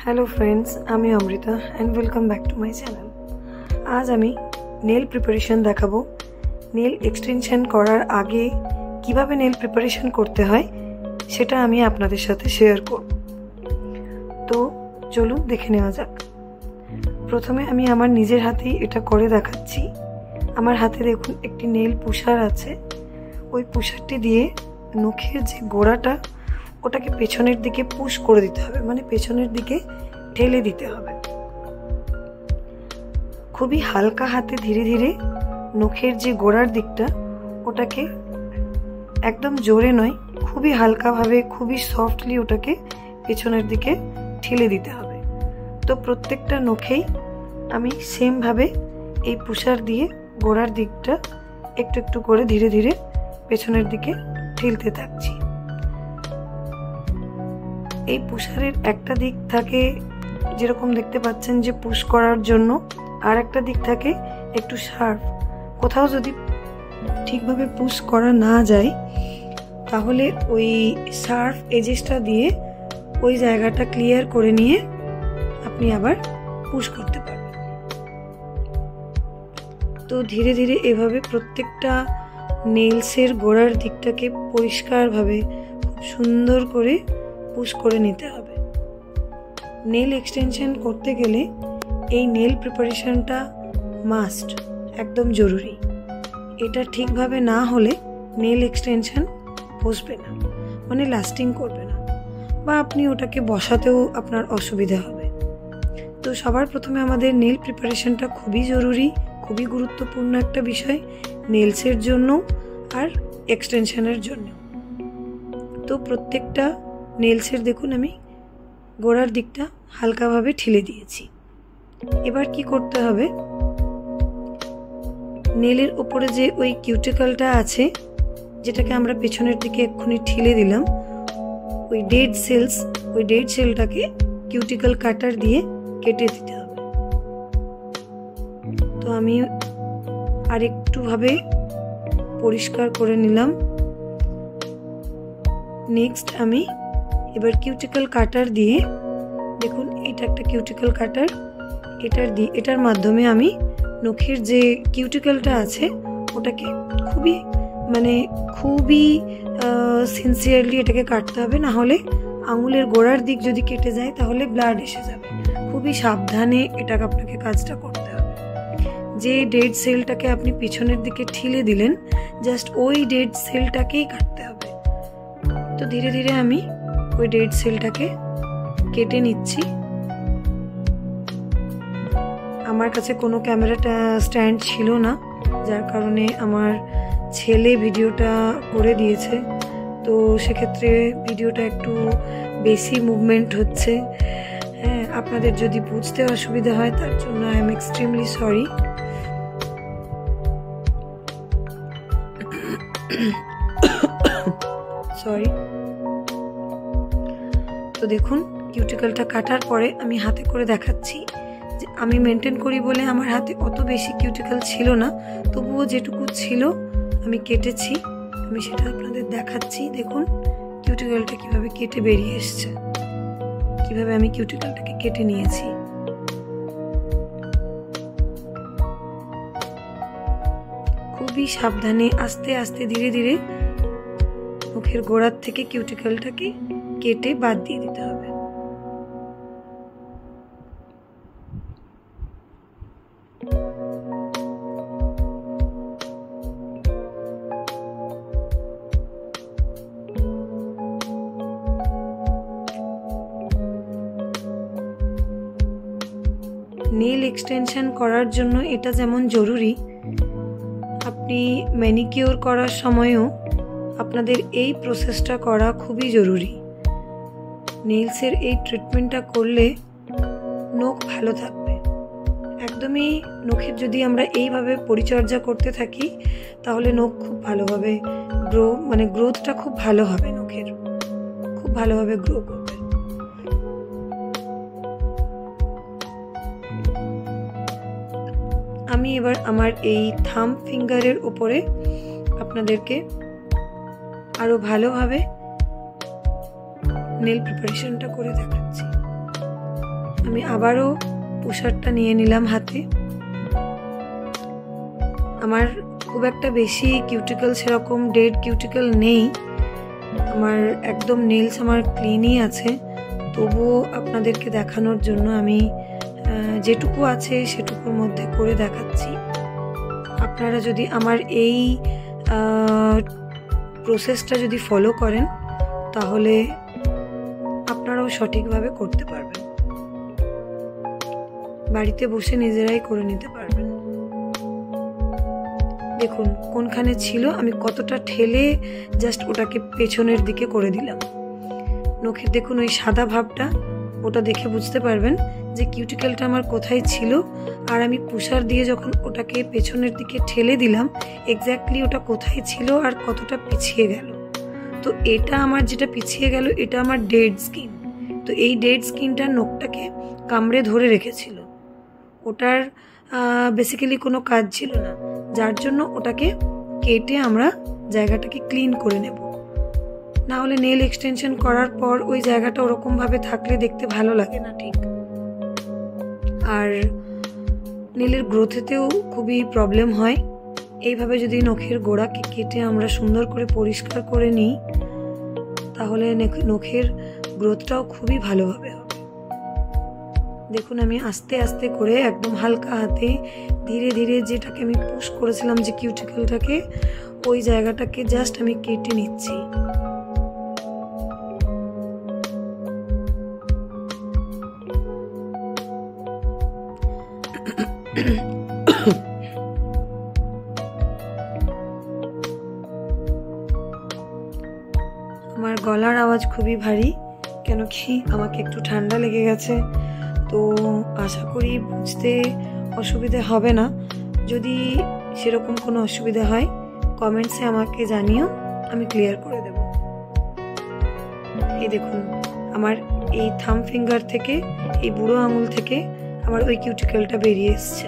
Hello friends, আমি Amrita and welcome back to my channel. আজ আমি নেল প্রিপারেশন দেখাবো। নেল এক্সটেনশন করার আগে কিভাবে নেল প্রিপারেশন করতে হয় সেটা আমি আপনাদের সাথে শেয়ার করব। তো চলুন দেখে নেওয়া যাক। প্রথমে আমি আমার নিজের হাতেই এটা করে দেখাচ্ছি। আমার হাতে দেখুন একটি নেল পুশার আছে। ওই পুশারটি দিয়ে নখের যে গোড়াটা ওটাকে পেছনের দিকে পুশ করে দিতে হবে, মানে পেছনের দিকে ঠেলে দিতে হবে। খুবই হালকা হাতে ধীরে ধীরে নখের যে গোড়ার দিকটা ওটাকে একদম জোরে নয়, খুবই হালকাভাবে খুবই সফটলি ওটাকে পেছনের দিকে ঠেলে দিতে হবে। তো প্রত্যেকটা নখেই আমি সেমভাবে এই পুশার দিয়ে গোড়ার দিকটা একটু একটু করে ধীরে ধীরে পেছনের দিকে ঠেলতে থাকছি। এই পুশারের একটা দিক থাকে যেরকম দেখতে পাচ্ছেন যে পুশ করার জন্য, আর একটা দিক থাকে একটু শার্প। কোথাও যদি ঠিকভাবে পুশ করা না যায় তাহলে ওই শার্প এজেসটা দিয়ে ওই জায়গাটা ক্লিয়ার করে নিয়ে আপনি আবার পুশ করতে পারবেন। তো ধীরে ধীরে এভাবে প্রত্যেকটা নেলসের গোড়ার দিকটাকে পরিষ্কারভাবে খুব সুন্দর করে পুশ করে নিতে হবে। নেল এক্সটেনশন করতে গেলে এই নেল প্রিপারেশনটা মাস্ট, একদম জরুরি। এটা ঠিকভাবে না হলে নেল এক্সটেনশন বসবে না, মানে লাস্টিং করবে না, বা আপনি ওটাকে বসাতেও আপনার অসুবিধা হবে। তো সবার প্রথমে আমাদের নেল প্রিপারেশনটা খুবই জরুরি, খুবই গুরুত্বপূর্ণ একটা বিষয় নেলসের জন্য আর এক্সটেনশনের জন্য। তো প্রত্যেকটা নেলসের দেখুন আমি গোড়ার দিকটা হালকাভাবে ঠেলে দিয়েছি। এবার কি করতে হবে, নেলের ওপরে যে ওই কিউটিকলটা আছে যেটাকে আমরা পেছনের দিকে এক্ষুনি ঠেলে দিলাম, ওই ডেড সেলটাকে কিউটিকল কাটার দিয়ে কেটে দিতে হবে। তো আমি আরেকটুভাবে পরিষ্কার করে নিলাম। নেক্সট আমি এবার কিউটিকল কাটার দিয়ে, দেখুন এটা একটা কিউটিকল কাটার, এটার মাধ্যমে আমি নখের যে কিউটিকলটা আছে ওটাকে খুবই সিনসিয়ারলি এটাকে কাটতে হবে, না হলে আঙুলের গোড়ার দিক যদি কেটে যায় তাহলে ব্লাড এসে যাবে। খুবই সাবধানে এটাকে আপনাকে কাজটা করতে হবে। যে ডেড সেলটাকে আপনি পিছনের দিকে ঠেলে দিলেন, জাস্ট ওই ডেড সেলটাকেই কাটতে হবে। তো ধীরে ধীরে আমি ওই ডেড সেলটাকে কেটে নিচ্ছি। আমার কাছে কোনো ক্যামেরাটা স্ট্যান্ড ছিল না, যার কারণে আমার ছেলে ভিডিওটা করে দিয়েছে। তো সেক্ষেত্রে ভিডিওটা একটু বেশি মুভমেন্ট হচ্ছে। হ্যাঁ, আপনাদের যদি বুঝতে অসুবিধা হয় তার জন্য আই এম এক্সট্রিমলি সরি। তো দেখুন কিউটিকলটা কাটার পরে আমি হাতে করে দেখাচ্ছি যে আমি মেনটেন করি বলে আমার হাতে অত বেশি কিউটিকল ছিল না, তবুও যেটুকু ছিল আমি কেটেছি। আমি সেটা আপনাদের দেখাচ্ছি। দেখুন কিউটিকলটা কিভাবে কেটে বেরিয়ে এসছে, কিভাবে আমি কিউটিকলটাকে কেটে নিয়েছি। খুবই সাবধানে আস্তে আস্তে ধীরে ধীরে মুখের গোড়ার থেকে কিউটিকলটাকে কেটে বাদ দিয়ে দিতে হবে। নেল এক্সটেনশন করার জন্য এটা যেমন জরুরি, আপনি ম্যানিকিওর করার সময়ও আপনাদের এই প্রসেসটা করা খুবই জরুরি। নেলসের এই ট্রিটমেন্টটা করলে নখ ভালো থাকবে। একদমই নখের যদি আমরা এইভাবে পরিচর্যা করতে থাকি তাহলে নখ খুব ভালোভাবে গ্রোথটা খুব ভালো হবে, নখের খুব ভালোভাবে গ্রো করবে। আমি এবার আমার এই থাম্ব ফিঙ্গারের উপরে আপনাদেরকে আরো ভালোভাবে নেল প্রিপারেশনটা করে দেখাচ্ছি। আমি আবারও পুষারটা নিয়ে নিলাম হাতে। আমার খুব একটা বেশি কিউটিকল, সেরকম ডেড কিউটিকল নেই, আমার একদম নেলস আমার ক্লিনই আছে। তবুও আপনাদেরকে দেখানোর জন্য আমি যেটুকু আছে সেটুকুর মধ্যে করে দেখাচ্ছি। আপনারা যদি আমার এই প্রসেসটা যদি ফলো করেন তাহলে আপনারাও সঠিকভাবে করতে পারবেন, বাড়িতে বসে নিজেরাই করে নিতে পারবেন। দেখুন কোনখানে ছিল, আমি কতটা ঠেলে জাস্ট ওটাকে পেছনের দিকে করে দিলাম। নখের দেখুন ওই সাদা ভাবটা, ওটা দেখে বুঝতে পারবেন যে কিউটিকেলটা আমার কোথায় ছিল। আর আমি পুষার দিয়ে যখন ওটাকে পেছনের দিকে ঠেলে দিলাম, এক্স্যাক্টলি ওটা কোথায় ছিল আর কতটা পিছিয়ে গেল। তো এটা আমার যেটা পিছিয়ে গেল এটা আমার ডেড স্কিন। তো এই ডেড স্কিনটা নখটাকে কামড়ে ধরে রেখেছিল, ওটার বেসিক্যালি কোনো কাজ ছিল না, যার জন্য ওটাকে কেটে আমরা জায়গাটাকে ক্লিন করে নেব। না হলে নেল এক্সটেনশন করার পর ওই জায়গাটা ওরকমভাবে থাকলে দেখতে ভালো লাগে না ঠিক। আর নেলের গ্রোথেতেও খুবই প্রবলেম হয়। এইভাবে যদি নখের গোড়াকে কেটে আমরা সুন্দর করে পরিষ্কার করে নিই তাহলে নখের গ্রোথটাও খুবই ভালোভাবে হবে। দেখুন আমি আস্তে আস্তে করে একদম হালকা হাতে ধীরে ধীরে যেটাকে আমি পুশ করেছিলাম যে কিউটিকলটাকে, ওই জায়গাটাকে জাস্ট আমি কেটে নিচ্ছি। আমার গলার আওয়াজ খুবই ভারী, কেন কি আমাকে একটু ঠান্ডা লেগে গেছে। তো আশা করি বুঝতে অসুবিধে হবে না। যদি সেরকম কোনো অসুবিধা হয় কমেন্টসে আমাকে জানিও, আমি ক্লিয়ার করে দেব। এই দেখুন আমার এই থাম ফিঙ্গার থেকে, এই বুড়ো আঙুল থেকে আমার ওই কিউটিকেলটা বেরিয়ে এসছে।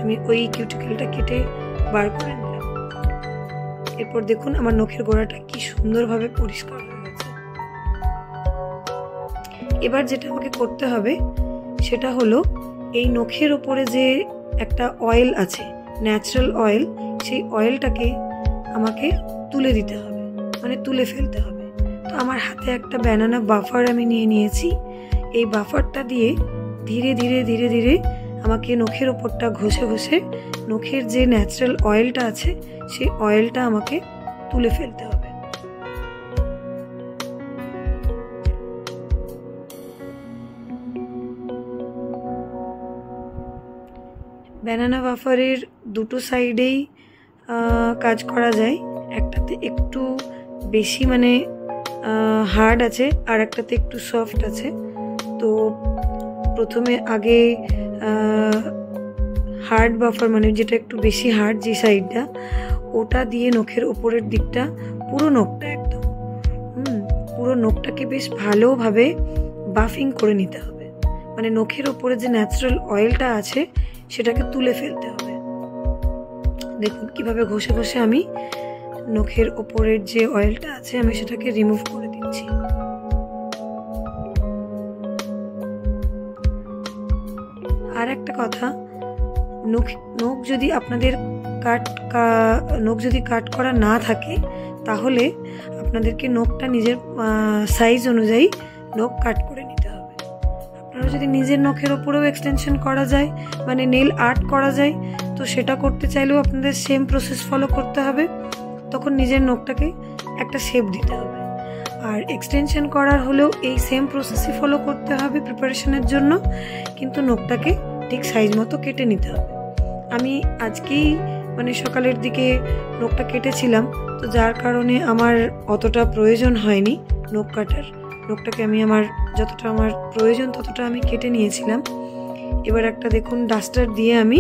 আমি ওই কিউটিকেলটা কেটে বার করে নিলাম। এরপর দেখুন আমার নখের গোড়াটা কি সুন্দরভাবে পরিষ্কার হয়ে গেছে। এবার যেটা আমাকে করতে হবে সেটা হলো এই নখের ওপরে যে একটা অয়েল আছে, ন্যাচারাল অয়েল, সেই অয়েলটাকে আমাকে তুলে দিতে হবে, মানে তুলে ফেলতে হবে। তো আমার হাতে একটা ব্যানানা বাফার আমি নিয়ে নিয়েছি। এই বাফারটা দিয়ে ধীরে ধীরে ধীরে ধীরে আমাকে নখের ওপরটা ঘষে ঘষে নখের যে ন্যাচারাল অয়েলটা আছে সেই অয়েলটা আমাকে তুলে ফেলতে হবে। ব্যানানা বাফারের দুটো সাইডেই কাজ করা যায়, একটাতে একটু বেশি মানে হার্ড আছে আর একটাতে একটু সফট আছে। তো প্রথমে আগে হার্ড বাফার মানে যেটা একটু বেশি হার্ড যে সাইডটা, ওটা দিয়ে নখের ওপরের দিকটা পুরো নখটা একদম পুরো নখটাকে বেশ ভালোভাবে বাফিং করে নিতে হবে। মানে নখের ওপরে যে ন্যাচারাল অয়েলটা আছে সেটাকে তুলে ফেলতে হবে। দেখুন কিভাবে ঘষে ঘষে আমি নখের ওপরের যে অয়েলটা আছে আমি সেটাকে রিমুভ করে দিচ্ছি। আর একটা কথা, নখ যদি আপনাদের নখ যদি কাট করা না থাকে তাহলে আপনাদেরকে নখটা নিজের সাইজ অনুযায়ী নখ কাট করে নিতে হবে। আপনারা যদি নিজের নখের ওপরেও এক্সটেনশন করা যায়, মানে নেল আর্ট করা যায়, তো সেটা করতে চাইলেও আপনাদের সেম প্রসেস ফলো করতে হবে। তখন নিজের নখটাকে একটা শেপ দিতে হবে। আর এক্সটেনশন করার হলেও এই সেম প্রসেসই ফলো করতে হবে প্রিপারেশনের জন্য, কিন্তু নখটাকে ঠিক সাইজ মতো কেটে নিতে হবে। আমি আজকেই মানে সকালের দিকে নখটা কেটেছিলাম, তো যার কারণে আমার অতটা প্রয়োজন হয়নি নখ কাটার। নখটাকে আমি আমার যতটা আমার প্রয়োজন ততটা আমি কেটে নিয়েছিলাম। এবার একটা দেখুন ডাস্টার দিয়ে আমি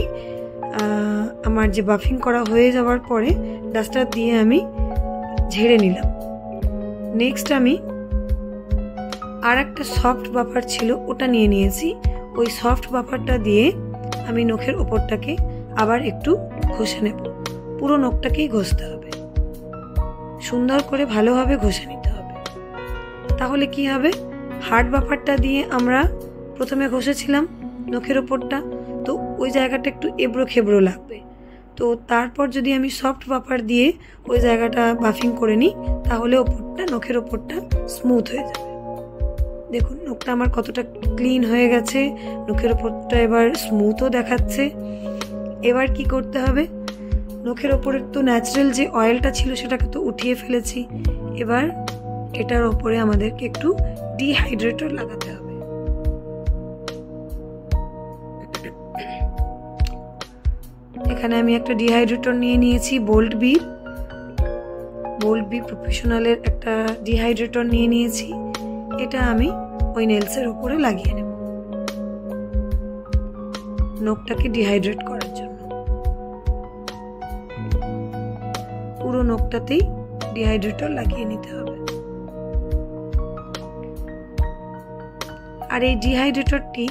আমার যে বাফিং করা হয়ে যাওয়ার পরে ডাস্টার দিয়ে আমি ঝেড়ে নিলাম। নেক্সট আমি আর একটা সফট বাফার ছিল ওটা নিয়ে নিয়েছি। ওই সফট বাফারটা দিয়ে আমি নখের ওপরটাকে আবার একটু ঘষে নেব। পুরো নখটাকেই ঘষতে হবে, সুন্দর করে ভালোভাবে ঘষে নিতে হবে। তাহলে কি হবে, হার্ড বাফারটা দিয়ে আমরা প্রথমে ঘষেছিলাম নখের ওপরটা, তো ওই জায়গাটা একটু এবড়ো খেবড়ো লাগবে। তো তারপর যদি আমি সফট বাপার দিয়ে ওই জায়গাটা বাফিং করে নিই, তাহলে নখের ওপরটা স্মুথ হয়ে যাবে। দেখুন নখটা আমার কতটা ক্লিন হয়ে গেছে, নখের ওপরটা এবার স্মুথও দেখাচ্ছে। এবার কি করতে হবে, নখের ওপরের তো ন্যাচারাল যে অয়েলটা ছিল সেটাকে তো উঠিয়ে ফেলেছি। এবার এটার ওপরে আমাদেরকে একটু ডিহাইড্রেটর লাগাতে হবে। এখানে আমি একটা ডিহাইড্রেটর নিয়ে নিয়েছি, বোল্ট বি প্রফেশনালের একটা ডিহাইড্রেটর নিয়ে নিয়েছি। এটা আমি ওই নেলসের উপরে লাগিয়ে নেব নখটাকে ডিহাইড্রেট করার জন্য। পুরো নখটাতেই ডিহাইড্রেটর লাগিয়ে নিতে হবে। আর এই ডিহাইড্রেটরটি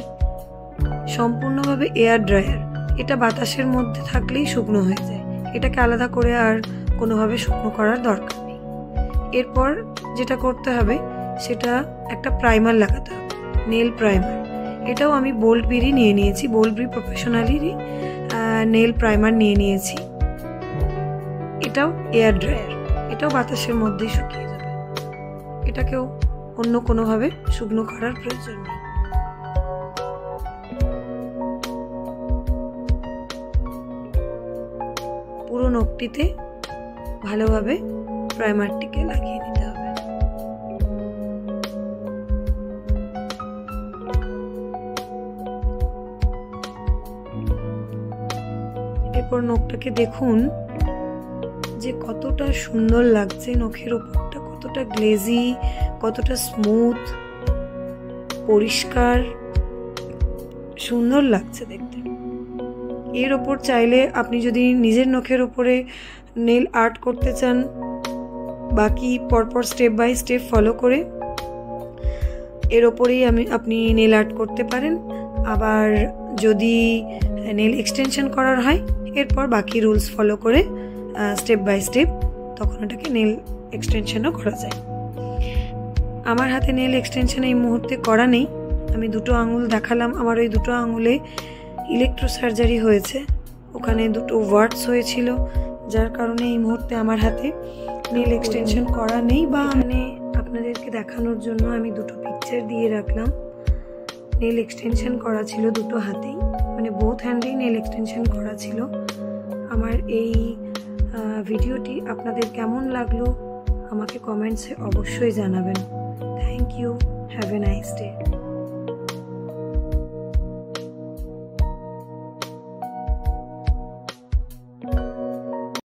সম্পূর্ণভাবে এয়ার ড্রায়ার, এটা বাতাসের মধ্যে থাকলেই শুকনো হয়ে যায়, এটাকে আলাদা করে আর কোনোভাবে শুকনো করার দরকার নেই। এরপর যেটা করতে হবে সেটা একটা প্রাইমার লাগাতে হবে, নেল প্রাইমার। এটাও আমি বোল্ট বিরই নিয়ে নিয়েছি, বোল্ট বি প্রফেশনালেরই নেল প্রাইমার নিয়ে নিয়েছি। এটাও এয়ার ড্রায়ার, এটাও বাতাসের মধ্যেই শুকিয়ে যাবে, এটাকেও অন্য কোনোভাবে শুকনো করার প্রয়োজন নেই। পুরো নখটিতে ভালোভাবে প্রাইমারটিকে লাগিয়ে নিতে হবে। এরপর নখটাকে দেখুন যে কতটা সুন্দর লাগছে, নখের ওপরটা কতটা গ্লেজি, কতটা স্মুথ, পরিষ্কার, সুন্দর লাগছে দেখতে। এর ওপর চাইলে আপনি যদি নিজের নখের ওপরে নেল আর্ট করতে চান, বাকি পরপর স্টেপ বাই স্টেপ ফলো করে এর ওপরেই আপনি নেল আর্ট করতে পারেন। আবার যদি নেল এক্সটেনশন করার হয়, এরপর বাকি রুলস ফলো করে স্টেপ বাই স্টেপ তখন ওটাকে নেল এক্সটেনশনও করা যায়। আমার হাতে নেল এক্সটেনশন এই মুহূর্তে করা নেই, আমি দুটো আঙুল দেখালাম। আমার ওই দুটো আঙুলে ইলেকট্রোসার্জারি হয়েছে, ওখানে দুটো ওয়ার্ডস হয়েছিল, যার কারণে এই মুহূর্তে আমার হাতে নেল এক্সটেনশন করা নেই। বা মানে আপনাদেরকে দেখানোর জন্য আমি দুটো পিকচার দিয়ে রাখলাম। নেল এক্সটেনশন করা ছিল দুটো হাতেই, মানে বোথ হ্যান্ডেই নেল এক্সটেনশন করা ছিল। আমার এই ভিডিওটি আপনাদের কেমন লাগলো আমাকে কমেন্টসে অবশ্যই জানাবেন। Thank you, have a nice day.